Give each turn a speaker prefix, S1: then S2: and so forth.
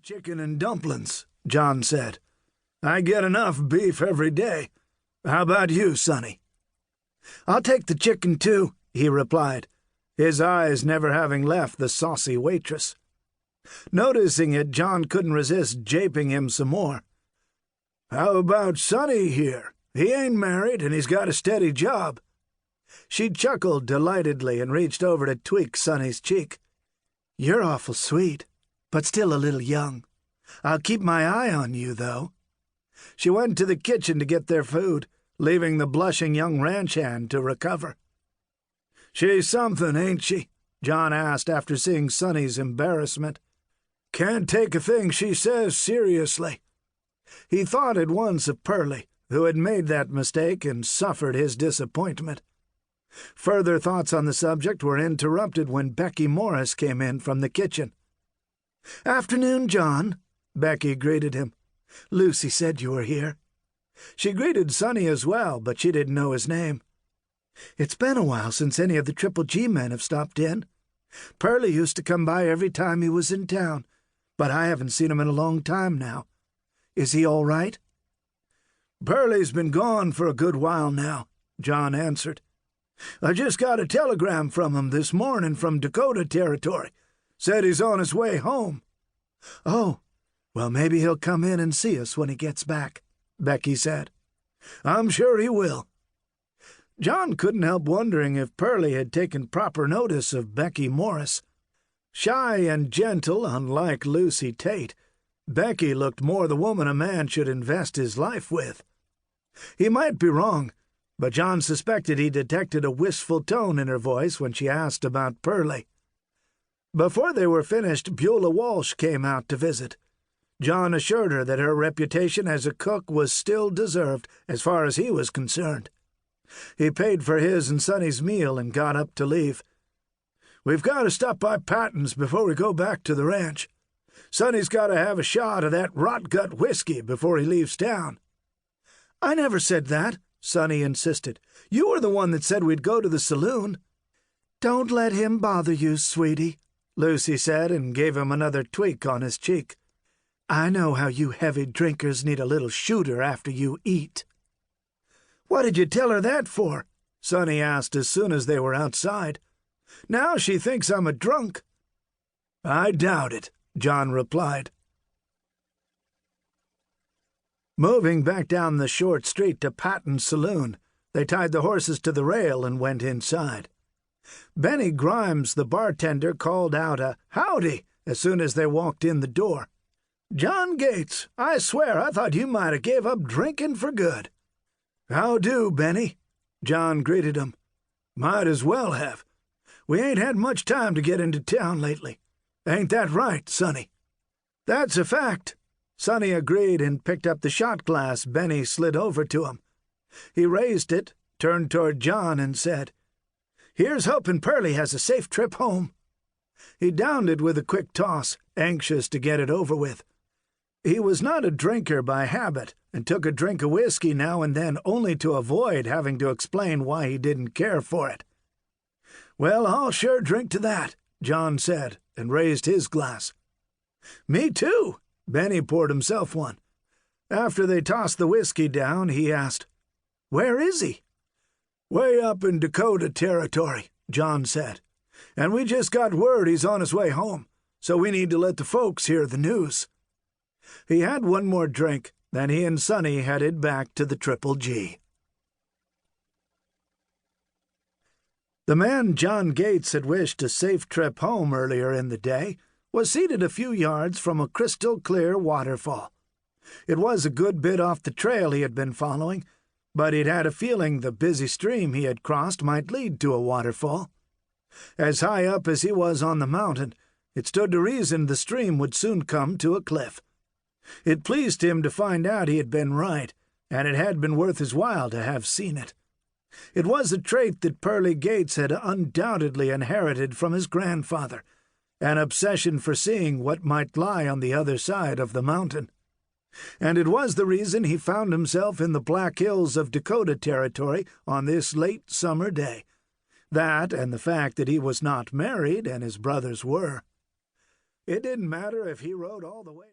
S1: chicken and dumplings," John said. "I get enough beef every day. How about you, Sonny?" "I'll take the chicken, too," he replied, his eyes never having left the saucy waitress. Noticing it, John couldn't resist japing him some more. "How about Sonny here? He ain't married, and he's got a steady job." She chuckled delightedly and reached over to tweak Sonny's cheek. "You're awful sweet, but still a little young. I'll keep my eye on you, though." She went to the kitchen to get their food, leaving the blushing young ranch hand to recover. "She's something, ain't she?" John asked after seeing Sonny's embarrassment. "Can't take a thing she says seriously." He thought at once of Perley, who had made that mistake and suffered his disappointment. Further thoughts on the subject were interrupted when Becky Morris came in from the kitchen. "Afternoon, John," Becky greeted him. "Lucy said you were here." She greeted Sonny as well, but she didn't know his name. "It's been a while since any of the Triple G men have stopped in. Perley used to come by every time he was in town, but I haven't seen him in a long time now. Is he all right?" "Perley's been gone for a good while now," John answered. "I just got a telegram from him this morning from Dakota Territory. Said he's on his way home." "Oh, well, maybe he'll come in and see us when he gets back," Becky said. "I'm sure he will." John couldn't help wondering if Perley had taken proper notice of Becky Morris. Shy and gentle, unlike Lucy Tate, Becky looked more the woman a man should invest his life with. He might be wrong, but John suspected he detected a wistful tone in her voice when she asked about Perley. Before they were finished, Beulah Walsh came out to visit. John assured her that her reputation as a cook was still deserved as far as he was concerned. He paid for his and Sonny's meal and got up to leave. "We've got to stop by Patton's before we go back to the ranch. Sonny's got to have a shot of that rot-gut whiskey before he leaves town." "I never said that," Sonny insisted. "You were the one that said we'd go to the saloon." "Don't let him bother you, sweetie," Lucy said and gave him another tweak on his cheek. "I know how you heavy drinkers need a little shooter after you eat." "What did you tell her that for?" Sonny asked as soon as they were outside. "Now she thinks I'm a drunk." "I doubt it," John replied. Moving back down the short street to Patton's saloon, they tied the horses to the rail and went inside. Benny Grimes, the bartender, called out a "howdy" as soon as they walked in the door. "John Gates, I swear I thought you might have gave up drinking for good." "How do, Benny?" John greeted him. "Might as well have. We ain't had much time to get into town lately. Ain't that right, Sonny?" "That's a fact." Sonny agreed and picked up the shot glass Benny slid over to him. He raised it, turned toward John, and said, "Here's hoping Perley has a safe trip home." He downed it with a quick toss, anxious to get it over with. He was not a drinker by habit, and took a drink of whiskey now and then only to avoid having to explain why he didn't care for it. "Well, I'll sure drink to that," John said, and raised his glass. "Me too." Benny poured himself one. After they tossed the whiskey down, he asked, "Where is he?" "Way up in Dakota Territory," John said. "And we just got word he's on his way home, so we need to let the folks hear the news." He had one more drink, then he and Sonny headed back to the Triple G. The man John Gates had wished a safe trip home earlier in the day was seated a few yards from a crystal-clear waterfall. It was a good bit off the trail he had been following, but he'd had a feeling the busy stream he had crossed might lead to a waterfall. As high up as he was on the mountain, it stood to reason the stream would soon come to a cliff. It pleased him to find out he had been right, and it had been worth his while to have seen it. It was a trait that Perley Gates had undoubtedly inherited from his grandfather, an obsession for seeing what might lie on the other side of the mountain. And it was the reason he found himself in the Black Hills of Dakota Territory on this late summer day. That and the fact that he was not married and his brothers were. It didn't matter if he rode all the way.